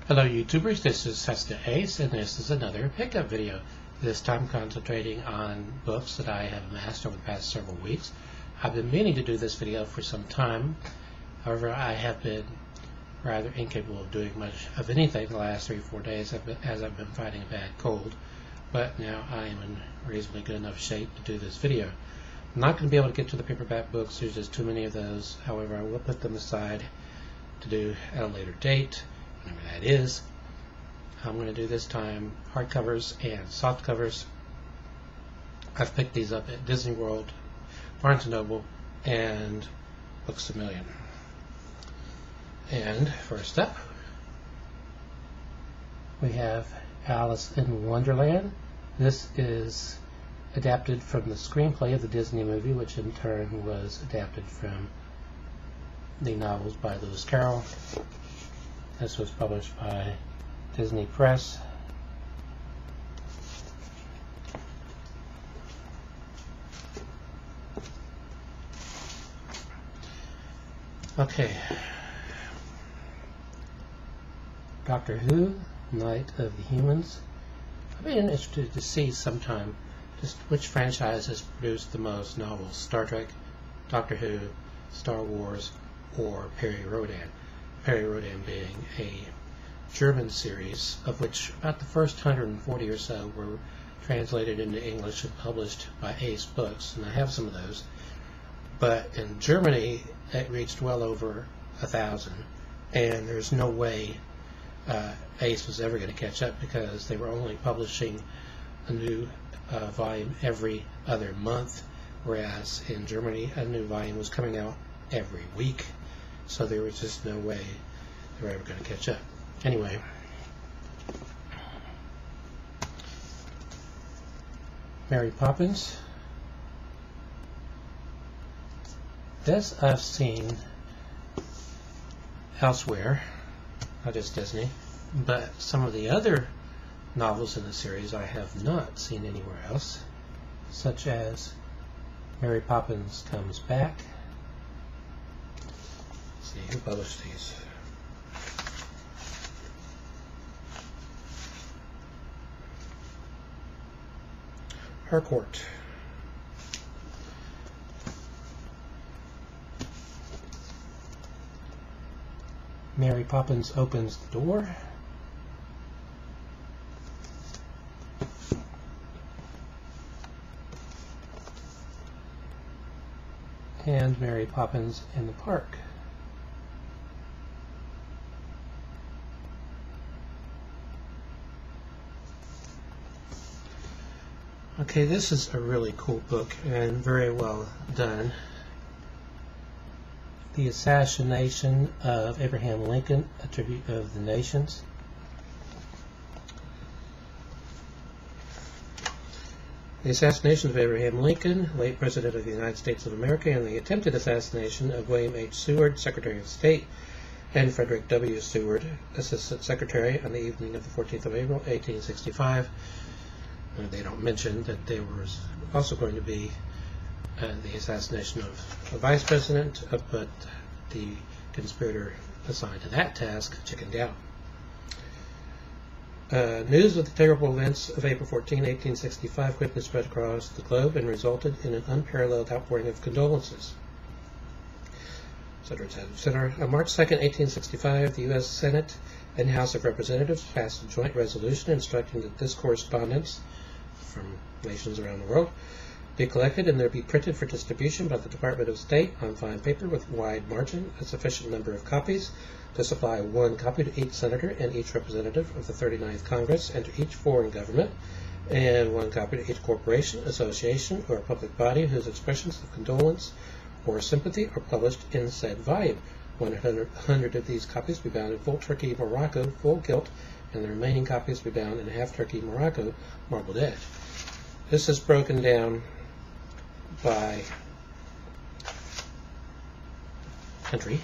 Hello YouTubers, this is Cessnaace and this is another pickup video. This time concentrating on books that I have amassed over the past several weeks. I've been meaning to do this video for some time. However, I have been rather incapable of doing much of anything the last 3 or 4 days as I've been fighting a bad cold. But now I am in reasonably good enough shape to do this video. I'm not going to be able to get to the paperback books, there's just too many of those. However, I will put them aside to do at a later date. Whenever that is. I'm going to do this time hardcovers and soft covers. I've picked these up at Disney World, Barnes & Noble, and Books A Million. And first up, we have Alice in Wonderland. This is adapted from the screenplay of the Disney movie, which in turn was adapted from the novels by Lewis Carroll. This was published by Disney Press. Okay. Doctor Who, Night of the Humans. I've been interested to see sometime just which franchise has produced the most novels. Star Trek, Doctor Who, Star Wars, or Perry Rodan. Perry Rodan being a German series, of which about the first 140 or so were translated into English and published by Ace Books, and I have some of those. But in Germany, it reached well over 1,000, and there's no way Ace was ever going to catch up because they were only publishing a new volume every other month, whereas in Germany, a new volume was coming out every week. So there was just no way they were ever going to catch up. Anyway, Mary Poppins. This I've seen elsewhere, not just Disney, but some of the other novels in the series I have not seen anywhere else, such as Mary Poppins Comes Back. Who published these? Harcourt. Mary Poppins Opens the Door. And Mary Poppins in the Park. Okay, this is a really cool book and very well done. The Assassination of Abraham Lincoln, A Tribute of the Nations. The assassination of Abraham Lincoln, late President of the United States of America, and the attempted assassination of William H. Seward, Secretary of State, and Frederick W. Seward, Assistant Secretary, on the evening of the 14th of April, 1865. They don't mention that there was also going to be the assassination of a vice president, but the conspirator assigned to that task chickened out. News of the terrible events of April 14, 1865 quickly spread across the globe and resulted in an unparalleled outpouring of condolences. On March 2, 1865, the U.S. Senate and House of Representatives passed a joint resolution instructing that this correspondence from nations around the world be collected and there be printed for distribution by the Department of State on fine paper with wide margin, a sufficient number of copies to supply 1 copy to each senator and each representative of the 39th Congress and to each foreign government, and 1 copy to each corporation, association, or public body whose expressions of condolence or sympathy are published in said volume. 100 of these copies be bound in full Turkey Morocco, full gilt, and the remaining copies be bound in half Turkey Morocco, marbled edge. This is broken down by country.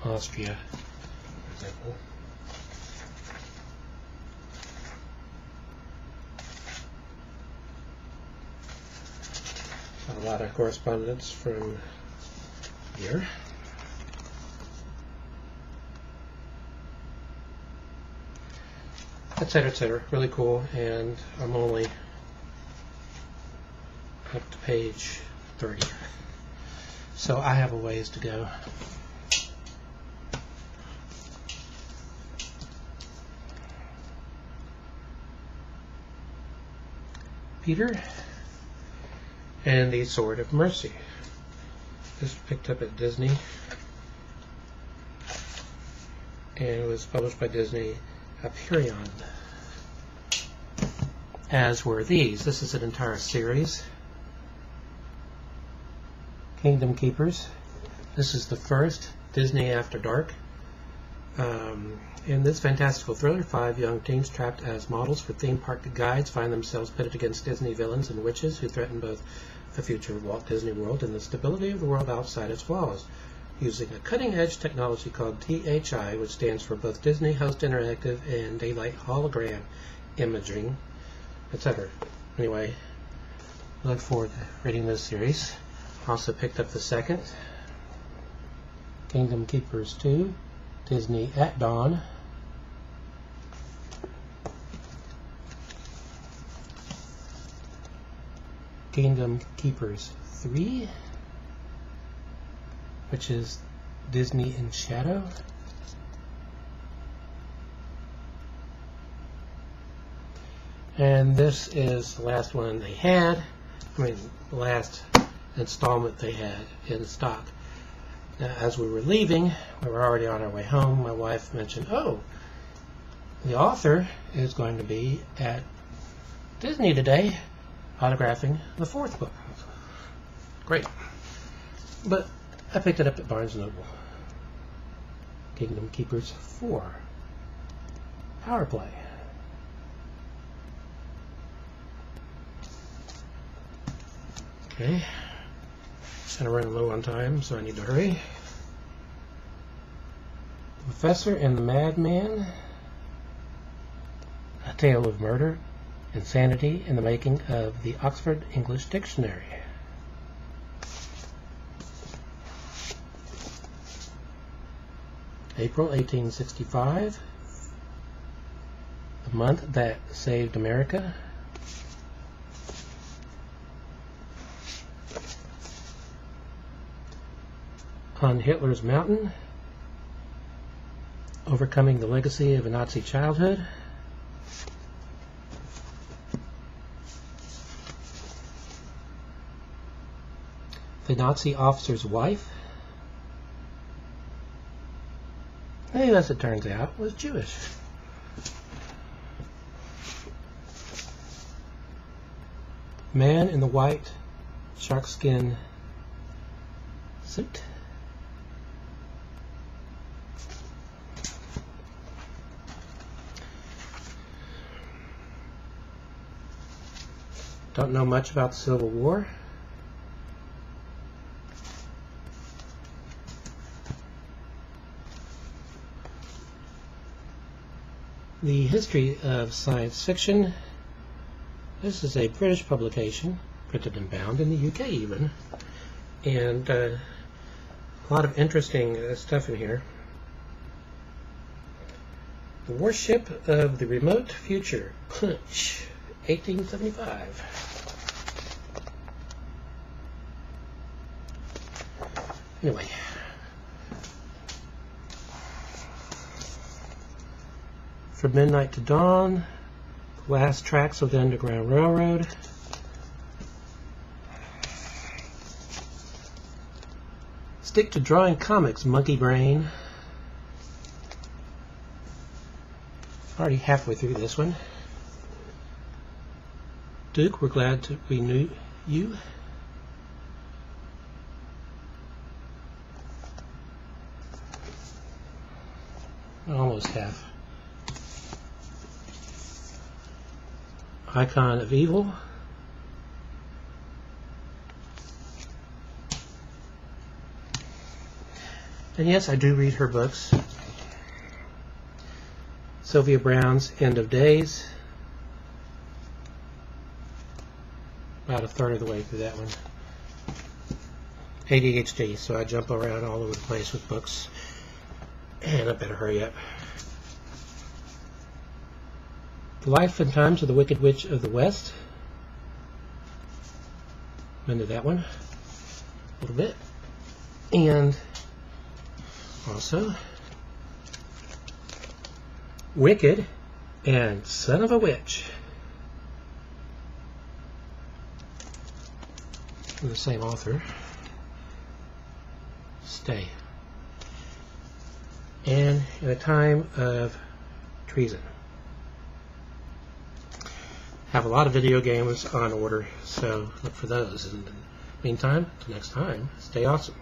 Austria, for example. A lot of correspondence from here. etc., etc. Really cool, and I'm only up to page 30. So I have a ways to go. Peter and the Sword of Mercy. This was picked up at Disney, and it was published by Disney Hyperion, as were these. This is an entire series. Kingdom Keepers. This is the first, Disney After Dark. In this fantastical thriller, 5 young teens trapped as models for theme park guides find themselves pitted against Disney villains and witches who threaten both the future of Walt Disney World and the stability of the world outside its walls, using a cutting-edge technology called THI, which stands for both Disney Host Interactive and Daylight Hologram Imaging, etc. Anyway, look forward to reading this series. Also picked up the second, Kingdom Keepers 2, Disney at Dawn. Kingdom Keepers 3, which is Disney in Shadow. And this is the last one they had. The last installment they had in stock. Now, as we were leaving, we were already on our way home, my wife mentioned, oh, the author is going to be at Disney today, autographing the 4th book. Great. But I picked it up at Barnes & Noble. Kingdom Keepers 4. Power Play. Okay. Kind of running low on time, so I need to hurry. Professor and the Madman. A Tale of Murder, Insanity, and the Making of the Oxford English Dictionary. April 1865. The Month That Saved America. On Hitler's Mountain, Overcoming the Legacy of a Nazi Childhood. The Nazi Officer's Wife, who, as it turns out, was Jewish. Man in the White Sharkskin Suit. Don't know much about the Civil War. The History of Science Fiction. This is a British publication, printed and bound in the UK even. And a lot of interesting stuff in here. The Warship of the Remote Future, Punch, 1875. Anyway, From Midnight to Dawn, Last Tracks of the Underground Railroad, Stick to Drawing Comics, Monkey Brain. Already halfway through this one. Duke, we're glad we knew you. Almost half. Icon of Evil. And yes, I do read her books. Sylvia Browne's End of Days. About a third of the way through that one. ADHD, so I jump around all over the place with books. And I better hurry up. The Life and Times of the Wicked Witch of the West. I'm into that one a little bit. And also Wicked and Son of a Witch. From the same author. Stay. And In a Time of Treason. Have a lot of video games on order, so look for those. And in the meantime, until next time, stay awesome.